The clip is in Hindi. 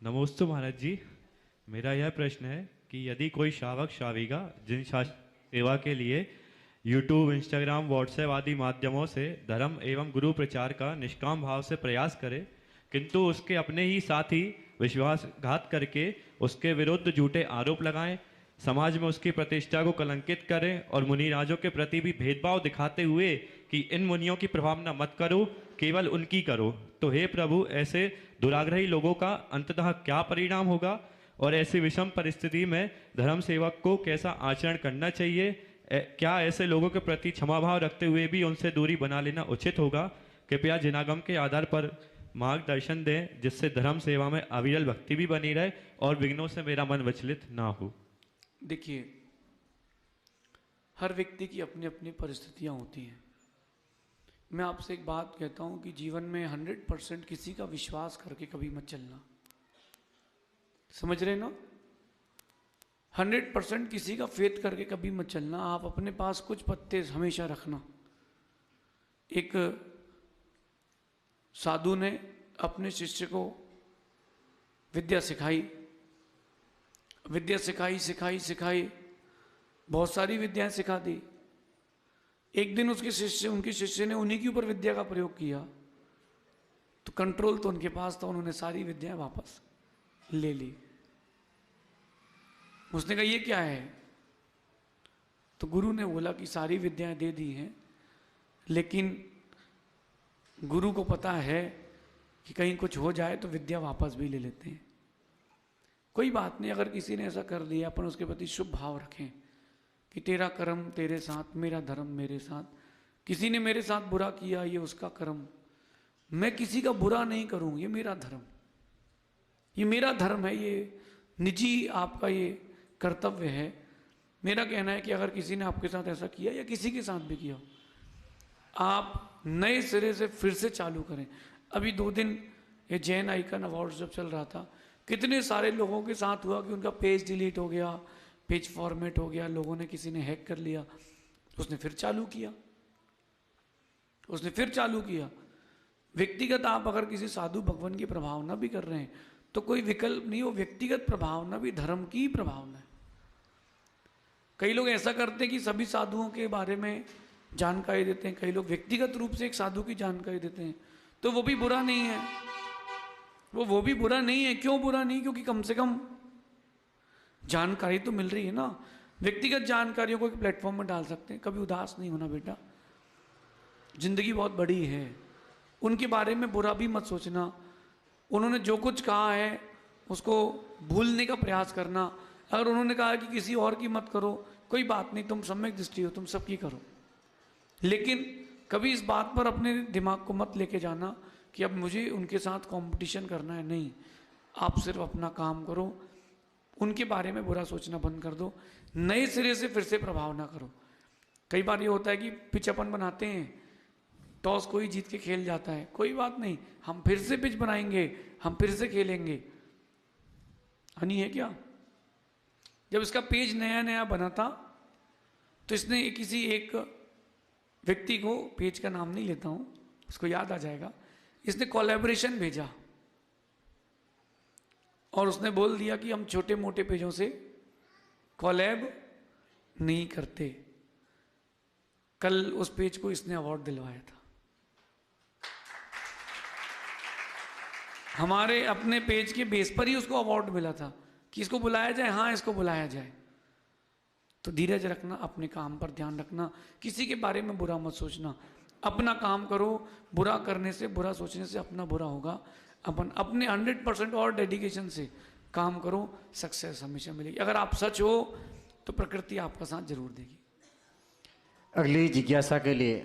नमोस्तु महाराज जी। मेरा यह प्रश्न है कि यदि कोई श्रावक श्राविका जिन सेवा के लिए यूट्यूब, इंस्टाग्राम, व्हाट्सएप आदि माध्यमों से धर्म एवं गुरु प्रचार का निष्काम भाव से प्रयास करे, किंतु उसके अपने ही साथी विश्वासघात करके उसके विरुद्ध झूठे आरोप लगाएं, समाज में उसकी प्रतिष्ठा को कलंकित करें और मुनिराजों के प्रति भी भेदभाव दिखाते हुए कि इन मुनियों की प्रभावना मत करो, केवल उनकी करो, तो हे प्रभु, ऐसे दुराग्रही लोगों का अंततः क्या परिणाम होगा और ऐसी विषम परिस्थिति में धर्म सेवक को कैसा आचरण करना चाहिए? क्या ऐसे लोगों के प्रति क्षमा भाव रखते हुए भी उनसे दूरी बना लेना उचित होगा? कृपया जिनागम के आधार पर मार्गदर्शन दें, जिससे धर्म सेवा में अविरल भक्ति भी बनी रहे और विघ्नों से मेरा मन विचलित ना हो। देखिए, हर व्यक्ति की अपनी अपनी परिस्थितियां होती हैं। मैं आपसे एक बात कहता हूं कि जीवन में 100% किसी का विश्वास करके कभी मत चलना। समझ रहे ना? 100% किसी का फेथ करके कभी मत चलना। आप अपने पास कुछ पत्ते हमेशा रखना। एक साधु ने अपने शिष्य को विद्या सिखाई, विद्या सिखाई सिखाई सिखाई, बहुत सारी विद्याएं सिखा दी। एक दिन उनके शिष्य ने उन्हीं के ऊपर विद्या का प्रयोग किया, तो कंट्रोल तो उनके पास था, उन्होंने सारी विद्याएं वापस ले ली। उसने कहा ये क्या है? तो गुरु ने बोला कि सारी विद्याएं दे दी हैं, लेकिन गुरु को पता है कि कहीं कुछ हो जाए तो विद्या वापस भी ले लेते हैं। कोई बात नहीं, अगर किसी ने ऐसा कर दिया, अपन उसके प्रति शुभ भाव रखें कि तेरा कर्म तेरे साथ, मेरा धर्म मेरे साथ। किसी ने मेरे साथ बुरा किया, ये उसका कर्म, मैं किसी का बुरा नहीं करूं, ये मेरा धर्म, ये मेरा धर्म है, ये निजी आपका ये कर्तव्य है। मेरा कहना है कि अगर किसी ने आपके साथ ऐसा किया या किसी के साथ भी किया, आप नए सिरे से फिर से चालू करें। अभी 2 दिन ये जैन आइकन अवार्ड जब चल रहा था, कितने सारे लोगों के साथ हुआ कि उनका पेज डिलीट हो गया, पेज फॉर्मेट हो गया, लोगों ने, किसी ने हैक कर लिया, उसने फिर चालू किया, उसने फिर चालू किया। व्यक्तिगत आप अगर किसी साधु भगवान की प्रभावना भी कर रहे हैं तो कोई विकल्प नहीं, हो व्यक्तिगत प्रभावना भी धर्म की प्रभावना है। कई लोग ऐसा करते हैं कि सभी साधुओं के बारे में जानकारी देते हैं, कई लोग व्यक्तिगत रूप से एक साधु की जानकारी देते हैं, तो वो भी बुरा नहीं है, वो भी बुरा नहीं है। क्यों बुरा नहीं? क्योंकि कम से कम जानकारी तो मिल रही है ना। व्यक्तिगत जानकारियों को एक प्लेटफॉर्म में डाल सकते हैं। कभी उदास नहीं होना बेटा, जिंदगी बहुत बड़ी है। उनके बारे में बुरा भी मत सोचना। उन्होंने जो कुछ कहा है उसको भूलने का प्रयास करना। अगर उन्होंने कहा कि किसी और की मत करो, कोई बात नहीं, तुम सम्यक दृष्टि हो, तुम सबकी करो, लेकिन कभी इस बात पर अपने दिमाग को मत लेके जाना कि अब मुझे उनके साथ कंपटीशन करना है। नहीं, आप सिर्फ अपना काम करो, उनके बारे में बुरा सोचना बंद कर दो, नए सिरे से फिर से प्रभाव ना करो। कई बार ये होता है कि पिच अपन बनाते हैं, टॉस कोई जीत के खेल जाता है, कोई बात नहीं, हम फिर से पिच बनाएंगे, हम फिर से खेलेंगे। हनी है क्या? जब इसका पेज नया नया बना था तो इसने किसी एक व्यक्ति को, पेज का नाम नहीं लेता हूं, उसको याद आ जाएगा, इसने कोलैबोरेशन भेजा और उसने बोल दिया कि हम छोटे मोटे पेजों से कोलैब नहीं करते। कल उस पेज को इसने अवार्ड दिलवाया था। हमारे अपने पेज के बेस पर ही उसको अवार्ड मिला था कि इसको बुलाया जाए, हाँ इसको बुलाया जाए। तो धीरज रखना, अपने काम पर ध्यान रखना, किसी के बारे में बुरा मत सोचना, अपना काम करो। बुरा करने से, बुरा सोचने से अपना बुरा होगा। अपन अपने 100% और डेडिकेशन से काम करो, सक्सेस हमेशा मिलेगी। अगर आप सच हो तो प्रकृति आपका साथ जरूर देगी। अगली जिज्ञासा के लिए